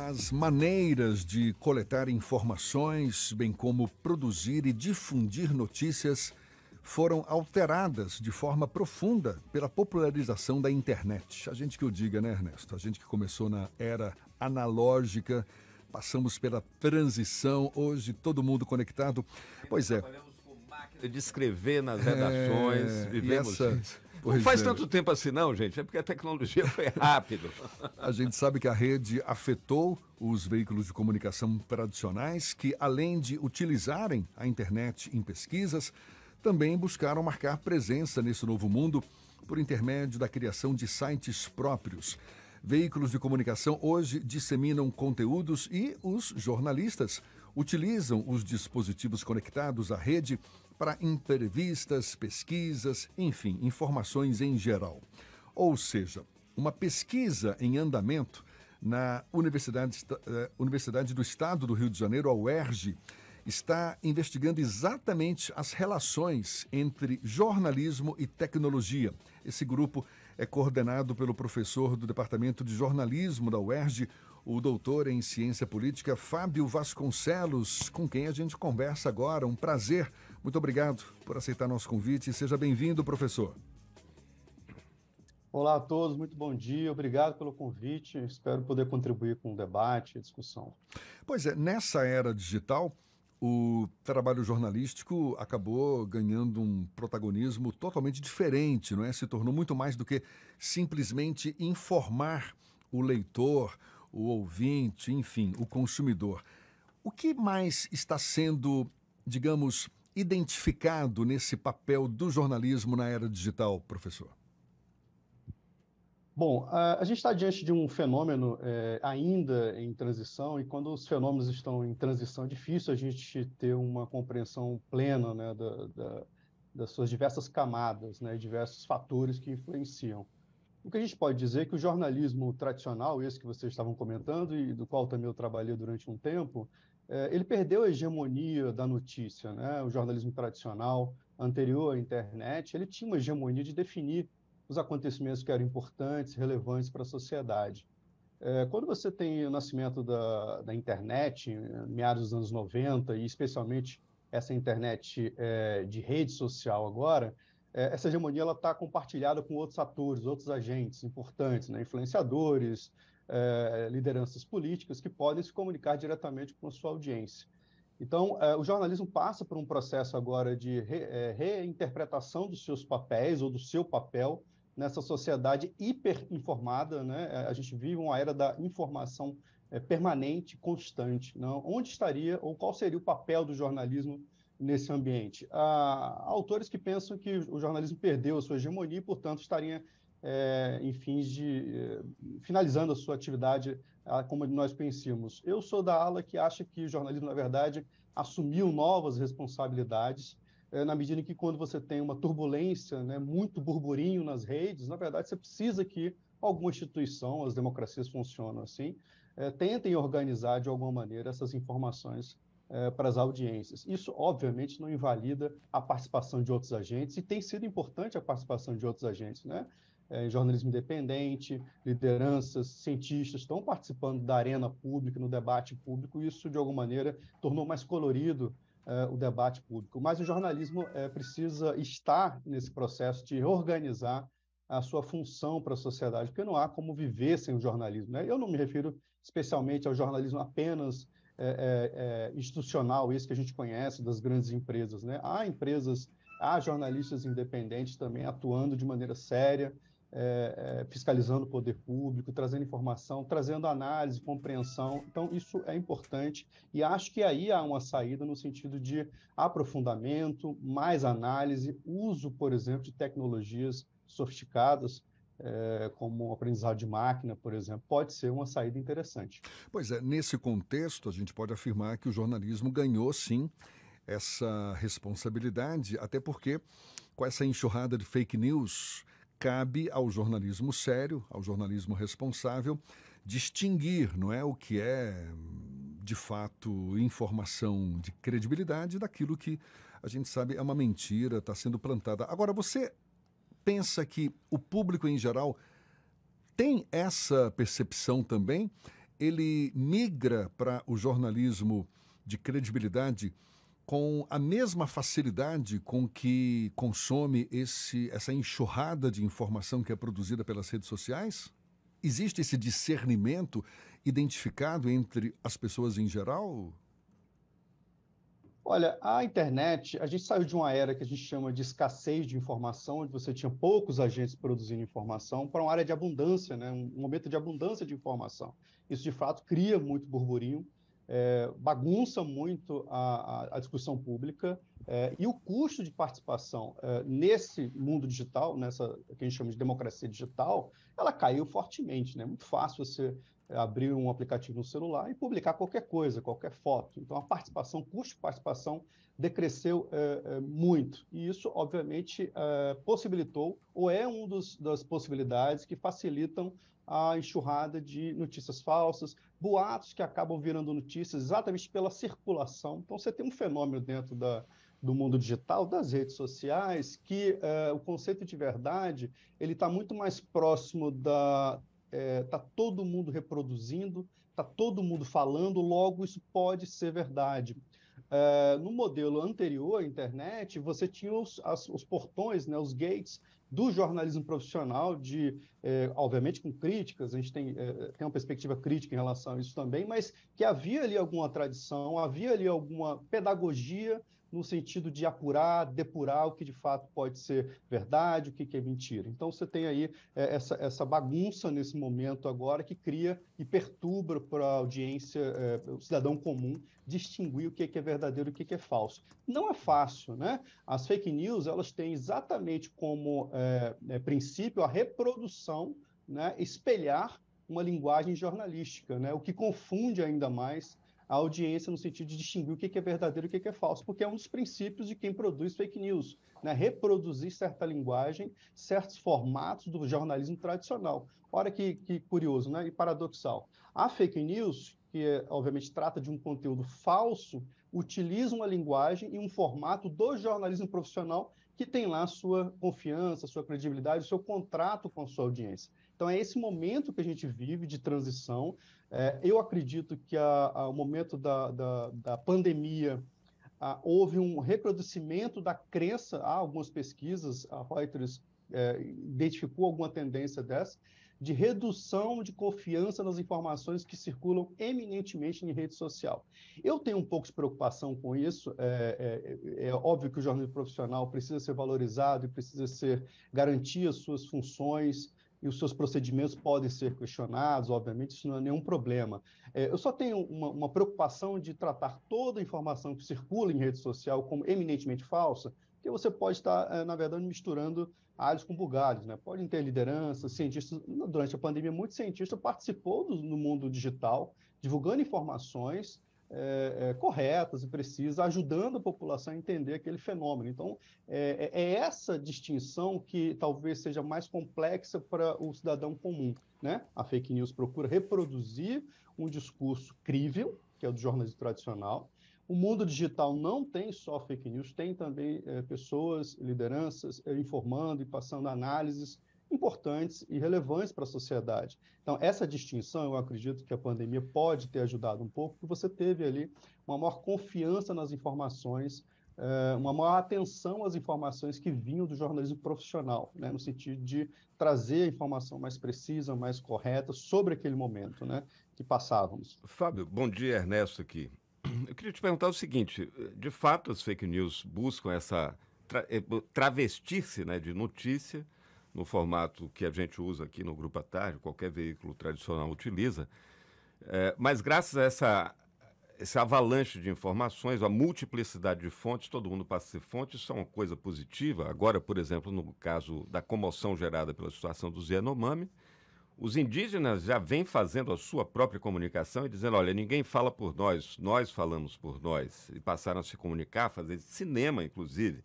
As maneiras de coletar informações, bem como produzir e difundir notícias, foram alteradas de forma profunda pela popularização da internet. A gente que o diga, né, Ernesto? A gente que começou na era analógica, passamos pela transição, hoje todo mundo conectado. Pois é. Trabalhamos com máquina de escrever nas redações, vivemos isso. Não faz tanto tempo assim não, gente, é porque a tecnologia foi rápido. A gente sabe que a rede afetou os veículos de comunicação tradicionais que, além de utilizarem a internet em pesquisas, também buscaram marcar presença nesse novo mundo por intermédio da criação de sites próprios. Veículos de comunicação hoje disseminam conteúdos e os jornalistas utilizam os dispositivos conectados à rede para entrevistas, pesquisas, enfim, informações em geral. Ou seja, uma pesquisa em andamento na Universidade do Estado do Rio de Janeiro, a UERJ, está investigando exatamente as relações entre jornalismo e tecnologia. Esse grupo é coordenado pelo professor do Departamento de Jornalismo da UERJ, o doutor em Ciência Política, Fábio Vasconcelos, com quem a gente conversa agora. Um prazer. Muito obrigado por aceitar nosso convite. Seja bem-vindo, professor. Olá a todos, muito bom dia. Obrigado pelo convite. Espero poder contribuir com o debate e a discussão. Pois é, nessa era digital, o trabalho jornalístico acabou ganhando um protagonismo totalmente diferente, não é? Se tornou muito mais do que simplesmente informar o leitor, o ouvinte, enfim, o consumidor. O que mais está sendo, digamos, identificado nesse papel do jornalismo na era digital, professor? Bom, a gente está diante de um fenômeno ainda em transição, e quando os fenômenos estão em transição, é difícil a gente ter uma compreensão plena, né, das suas diversas camadas, né, diversos fatores que influenciam. O que a gente pode dizer é que o jornalismo tradicional, esse que vocês estavam comentando e do qual também eu trabalhei durante um tempo, ele perdeu a hegemonia da notícia, né? O jornalismo tradicional, anterior à internet, ele tinha uma hegemonia de definir os acontecimentos que eram importantes, relevantes para a sociedade. Quando você tem o nascimento da internet, meados dos anos 90, e especialmente essa internet de rede social agora, essa hegemonia está compartilhada com outros atores, outros agentes importantes, né? Influenciadores, lideranças políticas que podem se comunicar diretamente com a sua audiência. Então, o jornalismo passa por um processo agora de reinterpretação dos seus papéis ou do seu papel nessa sociedade hiperinformada, né? A gente vive uma era da informação permanente, constante, não? Onde estaria ou qual seria o papel do jornalismo nesse ambiente? Há autores que pensam que o jornalismo perdeu a sua hegemonia e, portanto, estaria em fins de finalizando a sua atividade como nós conhecíamos. Eu sou da ala que acha que o jornalismo, na verdade, assumiu novas responsabilidades, na medida em que quando você tem uma turbulência, né, muito burburinho nas redes, na verdade, você precisa que alguma instituição, as democracias funcionam assim, tentem organizar de alguma maneira essas informações para as audiências. Isso, obviamente, não invalida a participação de outros agentes, e tem sido importante a participação de outros agentes, né? Jornalismo independente, lideranças, cientistas estão participando da arena pública, no debate público, e isso, de alguma maneira, tornou mais colorido o debate público. Mas o jornalismo precisa estar nesse processo de organizar a sua função para a sociedade, porque não há como viver sem o jornalismo, né? Eu não me refiro especialmente ao jornalismo apenas institucional, esse que a gente conhece das grandes empresas, né? Há jornalistas independentes também atuando de maneira séria, fiscalizando o poder público, trazendo informação, trazendo análise, compreensão. Então, isso é importante, e acho que aí há uma saída no sentido de aprofundamento, mais análise, uso, por exemplo, de tecnologias sofisticadas, como o aprendizado de máquina, por exemplo, pode ser uma saída interessante. Pois é, nesse contexto, a gente pode afirmar que o jornalismo ganhou, sim, essa responsabilidade, até porque, com essa enxurrada de fake news, cabe ao jornalismo sério, ao jornalismo responsável, distinguir, não é, o que é, de fato, informação de credibilidade daquilo que a gente sabe é uma mentira, está sendo plantada. Agora, você pensa que o público em geral tem essa percepção também? ele migra para o jornalismo de credibilidade com a mesma facilidade com que consome essa enxurrada de informação que é produzida pelas redes sociais? Existe esse discernimento identificado entre as pessoas em geral? Olha, a internet, a gente saiu de uma era que a gente chama de escassez de informação, onde você tinha poucos agentes produzindo informação, para uma área de abundância, né? Um momento de abundância de informação. Isso, de fato, cria muito burburinho, bagunça muito a discussão pública, e o custo de participação nesse mundo digital, nessa que a gente chama de democracia digital, ela caiu fortemente, né? Muito fácil você abrir um aplicativo no celular e publicar qualquer coisa, qualquer foto. Então, o custo de participação decresceu muito. E isso, obviamente, possibilitou, ou é uma das possibilidades que facilitam a enxurrada de notícias falsas, boatos que acabam virando notícias exatamente pela circulação. Então, você tem um fenômeno dentro do mundo digital, das redes sociais, que o conceito de verdade ele está muito mais próximo está todo mundo reproduzindo, está todo mundo falando, logo isso pode ser verdade. No modelo anterior à internet, você tinha os portões, né, os gates do jornalismo profissional, obviamente com críticas, a gente tem uma perspectiva crítica em relação a isso também, mas que havia ali alguma tradição, havia ali alguma pedagogia no sentido de apurar, depurar o que de fato pode ser verdade, o que é mentira. Então, você tem aí essa bagunça nesse momento agora que cria e perturba para a audiência, o cidadão comum, distinguir o que é verdadeiro e o que é falso. Não é fácil, né? As fake news, elas têm exatamente como princípio a reprodução, né? Espelhar uma linguagem jornalística, né? O que confunde ainda mais a audiência no sentido de distinguir o que é verdadeiro e o que é falso, porque é um dos princípios de quem produz fake news, né? Reproduzir certa linguagem, certos formatos do jornalismo tradicional. Olha que curioso, né? E paradoxal. A fake news, que obviamente trata de um conteúdo falso, utiliza uma linguagem e um formato do jornalismo profissional que tem lá sua confiança, sua credibilidade, o seu contrato com a sua audiência. Então, é esse momento que a gente vive de transição. Eu acredito que o momento da pandemia houve um recrudescimento da crença. Há algumas pesquisas, a Reuters identificou alguma tendência dessa, de redução de confiança nas informações que circulam eminentemente em rede social. Eu tenho um pouco de preocupação com isso. É óbvio que o jornalismo profissional precisa ser valorizado e precisa garantir as suas funções, e os seus procedimentos podem ser questionados, obviamente, isso não é nenhum problema. Eu só tenho uma preocupação de tratar toda a informação que circula em rede social como eminentemente falsa, porque você pode estar, na verdade, misturando alhos com bugalhos, né? Podem ter lideranças, cientistas. Durante a pandemia, muito cientista participou do mundo digital, divulgando informações corretas e precisas, ajudando a população a entender aquele fenômeno. Então, é essa distinção que talvez seja mais complexa para o cidadão comum, né? A fake news procura reproduzir um discurso crível, que é o do jornalismo tradicional. O mundo digital não tem só fake news, tem também pessoas, lideranças informando e passando análises importantes e relevantes para a sociedade. Então, essa distinção, eu acredito que a pandemia pode ter ajudado um pouco, porque você teve ali uma maior confiança nas informações, uma maior atenção às informações que vinham do jornalismo profissional, né, no sentido de trazer a informação mais precisa, mais correta sobre aquele momento, né, que passávamos. Fábio, bom dia, Ernesto aqui. Eu queria te perguntar o seguinte, de fato as fake news buscam travestir-se, né, de notícia, no formato que a gente usa aqui no Grupo à Tarde, qualquer veículo tradicional utiliza, mas graças a essa avalanche de informações, a multiplicidade de fontes, todo mundo passa a ser fonte, isso é uma coisa positiva. Agora, por exemplo, no caso da comoção gerada pela situação do Yanomami, os indígenas já vêm fazendo a sua própria comunicação e dizendo, olha, ninguém fala por nós, nós falamos por nós. E passaram a se comunicar, fazer cinema, inclusive,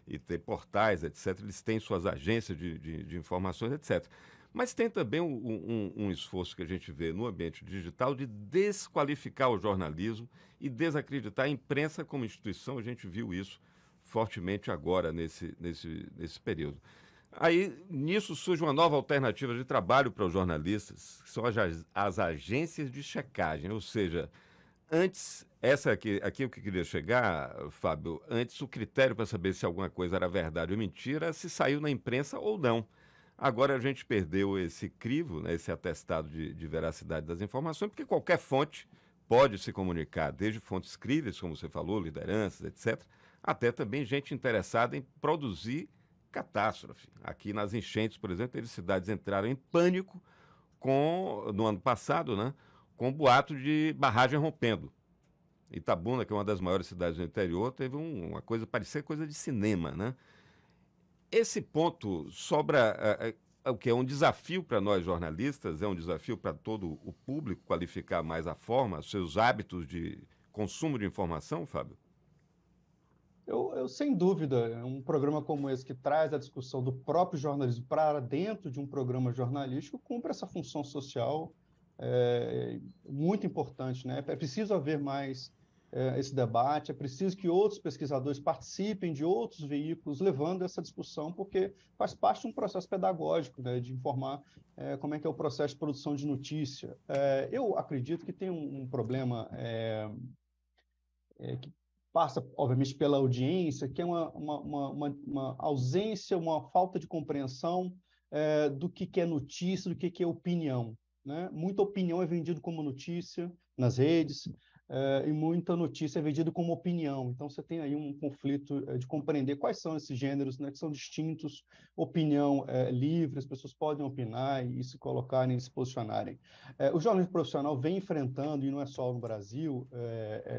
e ter portais, etc. Eles têm suas agências de informações, etc. Mas tem também um esforço que a gente vê no ambiente digital de desqualificar o jornalismo e desacreditar a imprensa como instituição. A gente viu isso fortemente agora nesse período. Aí, nisso, surge uma nova alternativa de trabalho para os jornalistas, que são as agências de checagem. Ou seja, antes, aqui é o que eu queria chegar, Fábio, antes o critério para saber se alguma coisa era verdade ou mentira, se saiu na imprensa ou não. Agora a gente perdeu esse crivo, né, esse atestado de veracidade das informações, porque qualquer fonte pode se comunicar, desde fontes críveis, como você falou, lideranças, etc., até também gente interessada em produzir catástrofe. Aqui nas enchentes, por exemplo, teve cidades entraram em pânico no ano passado, né, com boato de barragem rompendo. Itabuna, que é uma das maiores cidades do interior, teve uma coisa, parecia coisa de cinema, né? Esse ponto sobra o que é um desafio para nós jornalistas, é um desafio para todo o público qualificar mais a forma, seus hábitos de consumo de informação, Fábio? Sem dúvida, um programa como esse que traz a discussão do próprio jornalismo para dentro de um programa jornalístico cumpre essa função social muito importante, né? É preciso haver mais esse debate, é preciso que outros pesquisadores participem de outros veículos levando essa discussão, porque faz parte de um processo pedagógico, né, de informar como é que é o processo de produção de notícia. Eu acredito que tem um problema que passa, obviamente, pela audiência, que é uma ausência, uma falta de compreensão do que é notícia, do que é opinião, né? Muita opinião é vendida como notícia nas redes, e muita notícia é vendida como opinião. Então, você tem aí um conflito de compreender quais são esses gêneros, né, que são distintos, opinião livre, as pessoas podem opinar e se colocarem, se posicionarem. O jornalismo profissional vem enfrentando, e não é só no Brasil,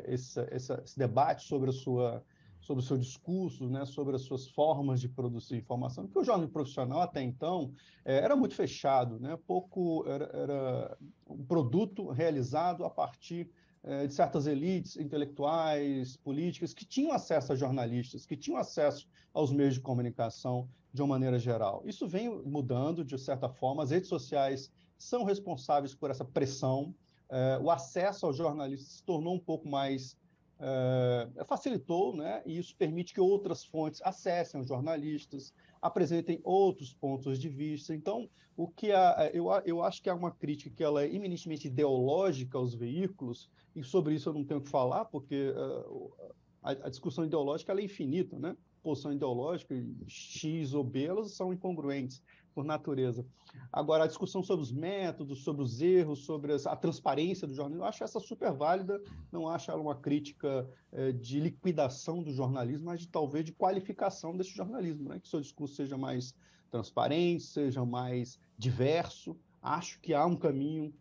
esse debate sobre o seu discurso, né, sobre as suas formas de produzir informação, porque o jornalismo profissional até então era muito fechado, né, era um produto realizado a partir de certas elites intelectuais, políticas, que tinham acesso a jornalistas, que tinham acesso aos meios de comunicação de uma maneira geral. Isso vem mudando, de certa forma, as redes sociais são responsáveis por essa pressão, o acesso aos jornalistas se tornou um pouco mais facilitou, né? E isso permite que outras fontes acessem os jornalistas, apresentem outros pontos de vista. Então, eu acho que há uma crítica que ela é eminentemente ideológica aos veículos, e sobre isso eu não tenho o que falar, porque a discussão ideológica ela é infinita, né? Posição ideológica, X ou B, elas são incongruentes por natureza. Agora, a discussão sobre os métodos, sobre os erros, sobre a transparência do jornalismo, eu acho essa super válida, não acho ela uma crítica de liquidação do jornalismo, mas talvez de qualificação desse jornalismo, né? Que o seu discurso seja mais transparente, seja mais diverso. Acho que há um caminho,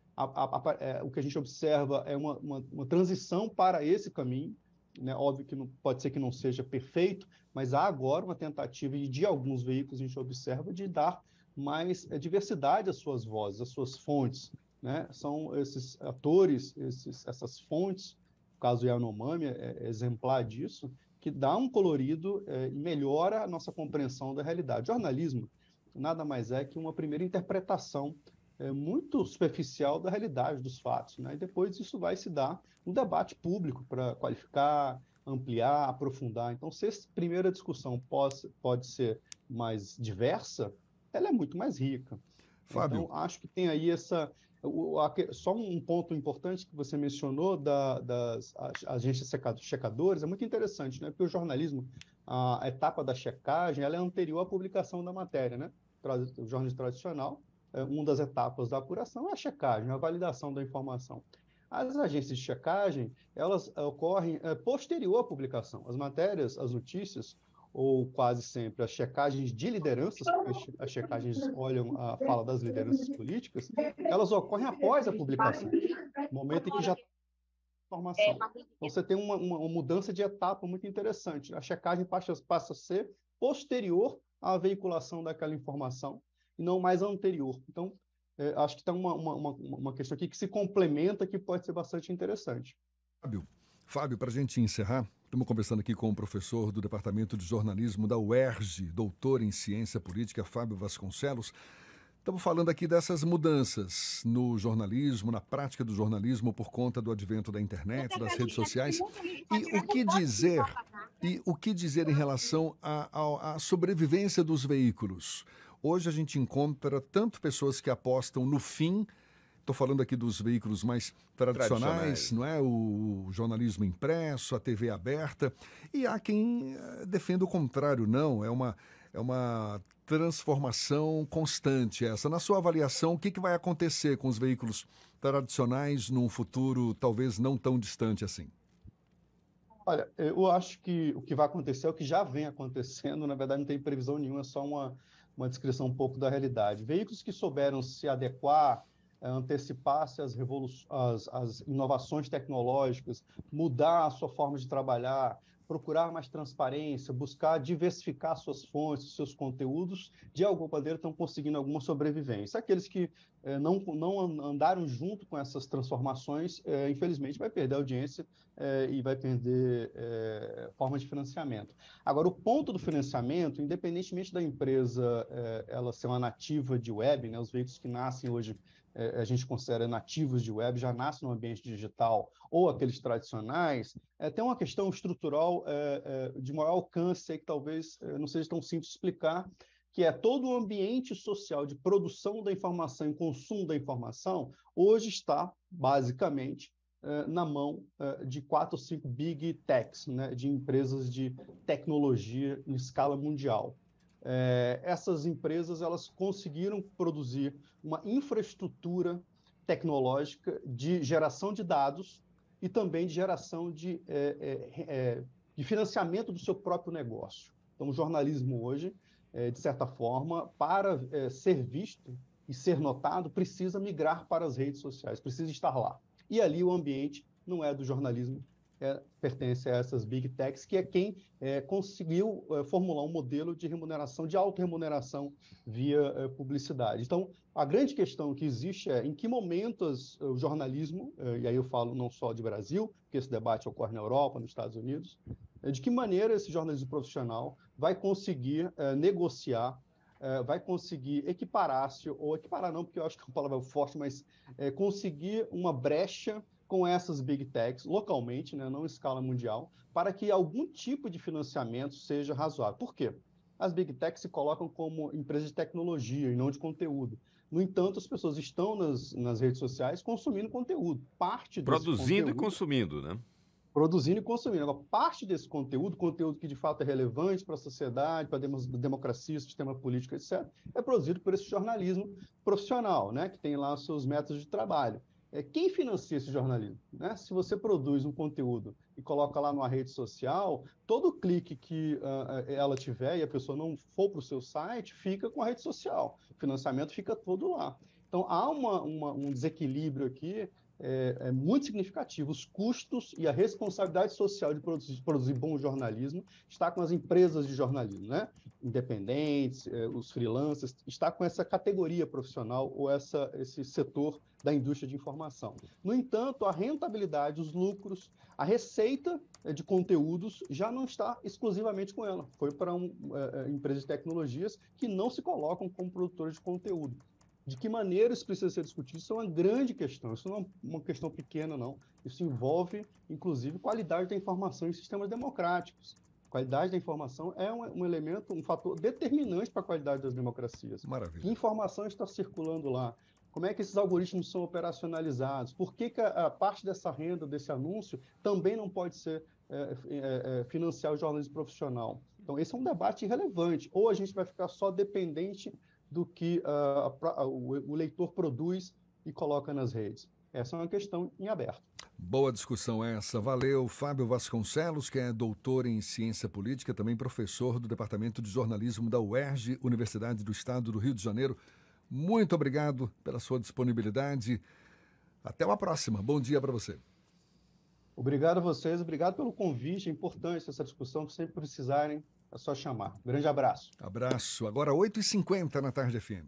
o que a gente observa é uma transição para esse caminho, né? Óbvio que pode ser que não seja perfeito, mas há agora uma tentativa de alguns veículos, a gente observa, de dar mais diversidade às suas vozes, às suas fontes, né? São esses atores, essas fontes, o caso Yanomami é exemplar disso, que dá um colorido e melhora a nossa compreensão da realidade. Jornalismo nada mais é que uma primeira interpretação muito superficial da realidade dos fatos, né? E depois isso vai se dar um debate público para qualificar, ampliar, aprofundar. Então, se essa primeira discussão pode ser mais diversa, ela é muito mais rica. Fábio. Então, acho que tem aí só um ponto importante que você mencionou das agências checadoras, é muito interessante, né? Porque o jornalismo, a etapa da checagem, ela é anterior à publicação da matéria, né? O jornalismo tradicional, uma das etapas da apuração é a checagem, a validação da informação. As agências de checagem, elas ocorrem posterior à publicação. As matérias, as notícias, ou quase sempre as checagens de lideranças, porque as checagens olham a fala das lideranças políticas, elas ocorrem após a publicação, no momento em que já tem informação. Então, você tem uma mudança de etapa muito interessante. A checagem passa a ser posterior à veiculação daquela informação, e não mais anterior. Então, acho que tem uma questão aqui que se complementa, que pode ser bastante interessante. Fábio, para a gente encerrar, estamos conversando aqui com o professor do Departamento de Jornalismo da UERJ, doutor em Ciência Política, Fábio Vasconcelos. Estamos falando aqui dessas mudanças no jornalismo, na prática do jornalismo por conta do advento da internet, das redes sociais. E o que dizer em relação à sobrevivência dos veículos? hoje a gente encontra tanto pessoas que apostam no fim. Estou falando aqui dos veículos mais tradicionais, não é? O jornalismo impresso, a TV aberta. E há quem defenda o contrário, não. É uma transformação constante essa. Na sua avaliação, o que vai acontecer com os veículos tradicionais num futuro talvez não tão distante assim? Olha, eu acho que o que vai acontecer é o que já vem acontecendo. Na verdade, não tem previsão nenhuma, é só uma descrição um pouco da realidade. Veículos que souberam se adequar, antecipar-se às inovações tecnológicas, mudar a sua forma de trabalhar, procurar mais transparência, buscar diversificar suas fontes, seus conteúdos, de alguma maneira estão conseguindo alguma sobrevivência. Aqueles que não andaram junto com essas transformações, infelizmente, vai perder audiência e vai perder forma de financiamento. Agora, o ponto do financiamento, independentemente da empresa ela ser uma nativa de web, né, os veículos que nascem hoje a gente considera nativos de web, já nascem no ambiente digital, ou aqueles tradicionais, tem uma questão estrutural de maior alcance aí, que talvez não seja tão simples de explicar, que é todo o ambiente social de produção da informação e consumo da informação, hoje está, basicamente, na mão de 4 ou 5 big techs, né, de empresas de tecnologia em escala mundial. Essas empresas elas conseguiram produzir uma infraestrutura tecnológica de geração de dados e também de geração de financiamento do seu próprio negócio. Então, o jornalismo hoje, de certa forma, para ser visto e ser notado, precisa migrar para as redes sociais, precisa estar lá. E ali o ambiente não é do jornalismo, pertence a essas big techs, que é quem conseguiu formular um modelo de remuneração, de autorremuneração via publicidade. Então, a grande questão que existe é em que momentos o jornalismo, e aí eu falo não só de Brasil, porque esse debate ocorre na Europa, nos Estados Unidos, de que maneira esse jornalismo profissional vai conseguir negociar, vai conseguir equiparar-se, ou equiparar não, porque eu acho que é uma palavra forte, mas conseguir uma brecha com essas big techs, localmente, né, não em escala mundial, para que algum tipo de financiamento seja razoável. Por quê? As big techs se colocam como empresas de tecnologia e não de conteúdo. No entanto, as pessoas estão nas redes sociais consumindo conteúdo. Parte desse produzindo conteúdo, e consumindo, né? Produzindo e consumindo. Agora, parte desse conteúdo que de fato é relevante para a sociedade, para a democracia, sistema político, etc., é produzido por esse jornalismo profissional, né, que tem lá os seus métodos de trabalho. Quem financia esse jornalismo? Né? Se você produz um conteúdo e coloca lá numa rede social, todo clique que ela tiver e a pessoa não for para o seu site, fica com a rede social. O financiamento fica todo lá. Então, há um desequilíbrio aqui muito significativo. Os custos e a responsabilidade social de produzir bom jornalismo está com as empresas de jornalismo, né? Independentes, os freelancers, está com essa categoria profissional ou esse setor da indústria de informação. No entanto, a rentabilidade, os lucros, a receita de conteúdos já não está exclusivamente com ela. Foi para empresas de tecnologias que não se colocam como produtores de conteúdo. De que maneira isso precisa ser discutido? Isso é uma grande questão, isso não é uma questão pequena, não. Isso envolve, inclusive, qualidade da informação em sistemas democráticos. Qualidade da informação é um elemento, um fator determinante para a qualidade das democracias. Maravilha. Que informação está circulando lá? Como é que esses algoritmos são operacionalizados? Por que a parte dessa renda, desse anúncio, também não pode ser financiar o jornalismo profissional? Então, esse é um debate irrelevante. Ou a gente vai ficar só dependente do que o leitor produz e coloca nas redes. Essa é uma questão em aberto. Boa discussão essa. Valeu, Fábio Vasconcelos, que é doutor em ciência política, também professor do Departamento de Jornalismo da UERJ, Universidade do Estado do Rio de Janeiro. Muito obrigado pela sua disponibilidade. Até uma próxima. Bom dia para você. Obrigado a vocês, obrigado pelo convite. É importante essa discussão, se sempre precisarem, é só chamar. Grande abraço. Abraço. Agora 8h50 na Tarde FM.